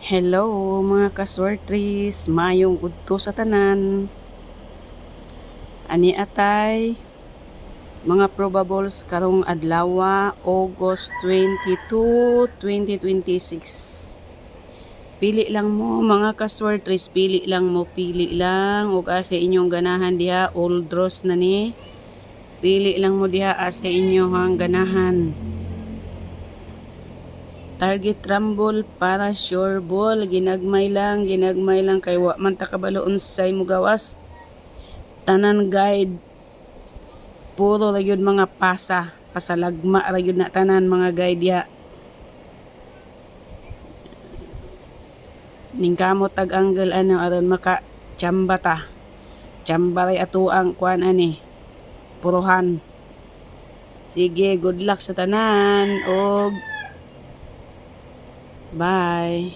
Hello mga kaswertris, mayong udto sa tanan. Ani atay mga probables karong adlawa August 22, 2026. Pili lang mo mga kaswertris, pili lang ug asa inyong ganahan diha, all draws na ni. Pili lang mo diha asa inyong ganahan. Target rumble para sure ball, ginagmay lang kay wa man ta kabalo unsay mo gawas. Tanan guide puro ra gyud mga pasalagma ra gyud na tanan mga guide ya. Ning kamot tag angle aron maka chamba ta. Chamba ray ato ang kuan ani. Puruhan. Sige, good luck sa tanan og bye.